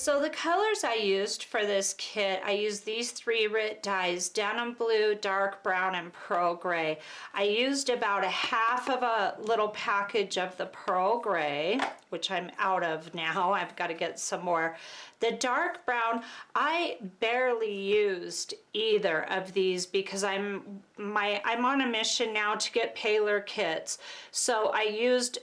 So the colors I used for this kit, I used these 3 RIT dyes, denim blue, dark brown, and pearl gray. I used about a half of a little package of the pearl gray, which I'm out of now. I've got to get some more. The dark brown, I barely used either of these because I'm on a mission now to get paler kits. So I used,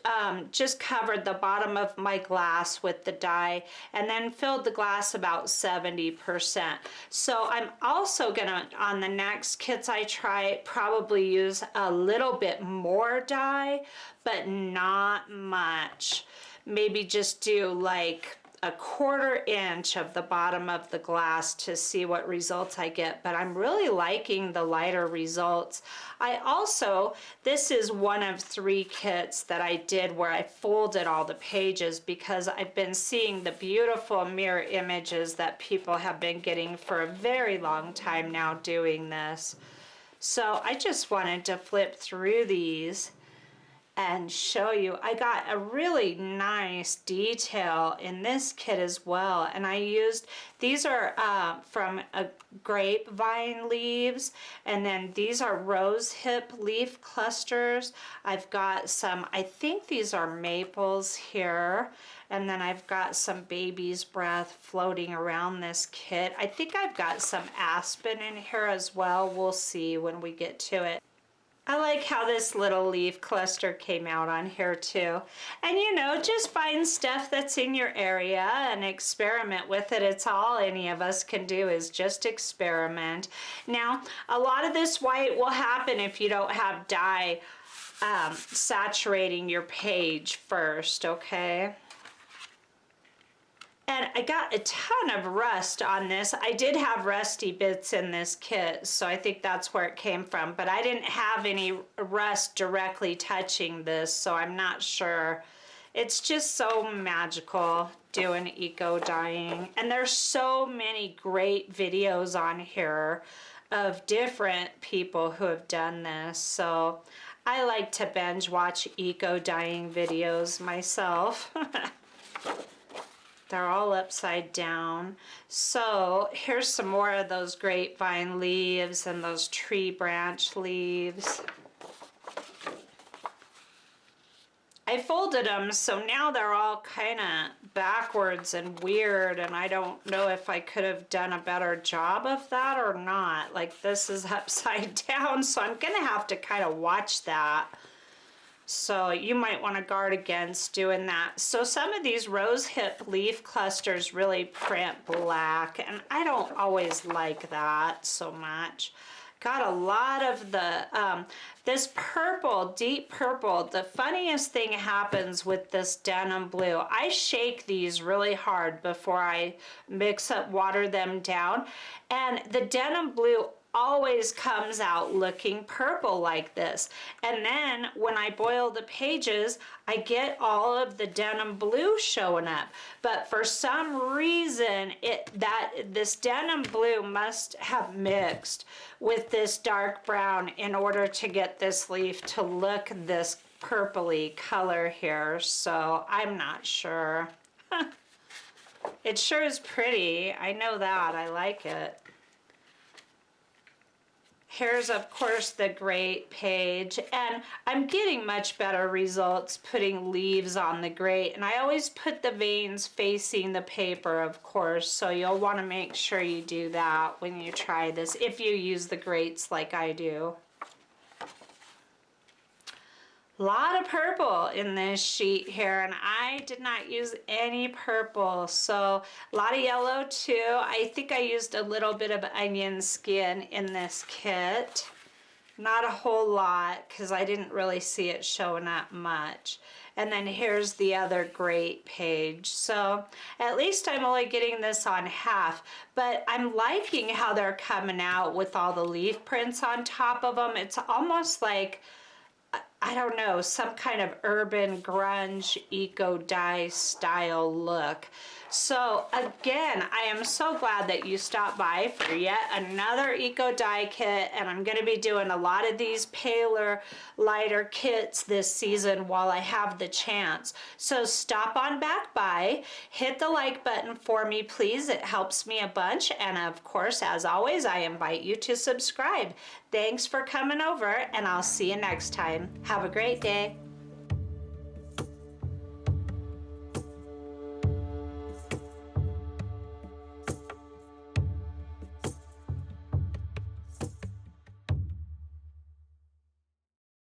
just covered the bottom of my glass with the dye and then filled the glass about 70%. So I'm also gonna, on the next kits I try, probably use a little bit more dye, but not much. Maybe just do like a 1/4 inch of the bottom of the glass to see what results I get, but I'm really liking the lighter results. I also, this is one of 3 kits that I did where I folded all the pages because I've been seeing the beautiful mirror images that people have been getting for a very long time now doing this. So I just wanted to flip through these and show you. I got a really nice detail in this kit as well, and I used, these are from grapevine leaves, and then these are rose hip leaf clusters. I've got some, I think these are maples here, and then I've got some baby's breath floating around this kit. I think I've got some aspen in here as well. We'll see when we get to it. I like how this little leaf cluster came out on here too. And you know, just find stuff that's in your area and experiment with it. It's all any of us can do is just experiment. Now, a lot of this white will happen if you don't have dye saturating your page first, okay? And I got a ton of rust on this. I did have rusty bits in this kit, so I think that's where it came from. But I didn't have any rust directly touching this, so I'm not sure. It's just so magical doing eco dyeing. And there's so many great videos on here of different people who have done this. So I like to binge watch eco dyeing videos myself. They're all upside down. So here's some more of those grapevine leaves and those tree branch leaves. I folded them, so now they're all kind of backwards and weird, and I don't know if I could have done a better job of that or not. Like, this is upside down, so I'm gonna have to kind of watch that. So you might want to guard against doing that. So some of these rose hip leaf clusters really print black, and I don't always like that so much. Got a lot of the, this purple, deep purple. The funniest thing happens with this denim blue. I shake these really hard before I water them down. And the denim blue always comes out looking purple like this. And then when I boil the pages, I get all of the denim blue showing up. But for some reason, this denim blue must have mixed with this dark brown in order to get this leaf to look this purpley color here. So I'm not sure. It sure is pretty. I know that. I like it. Here's, of course, the grate page, and I'm getting much better results putting leaves on the grate, and I always put the veins facing the paper, of course, so you'll want to make sure you do that when you try this, if you use the grates like I do. A lot of purple in this sheet here, and I did not use any purple, so a lot of yellow too. I think I used a little bit of onion skin in this kit. Not a whole lot, because I didn't really see it showing up much. And then here's the other grate page. So at least I'm only getting this on half, but I'm liking how they're coming out with all the leaf prints on top of them. It's almost like, I don't know, some kind of urban grunge eco dye style look. So again, I am so glad that you stopped by for yet another eco die kit, and I'm going to be doing a lot of these paler, lighter kits this season while I have the chance. So stop on back by, hit the like button for me please, it helps me a bunch, and of course as always I invite you to subscribe. Thanks for coming over, and I'll see you next time. Have a great day.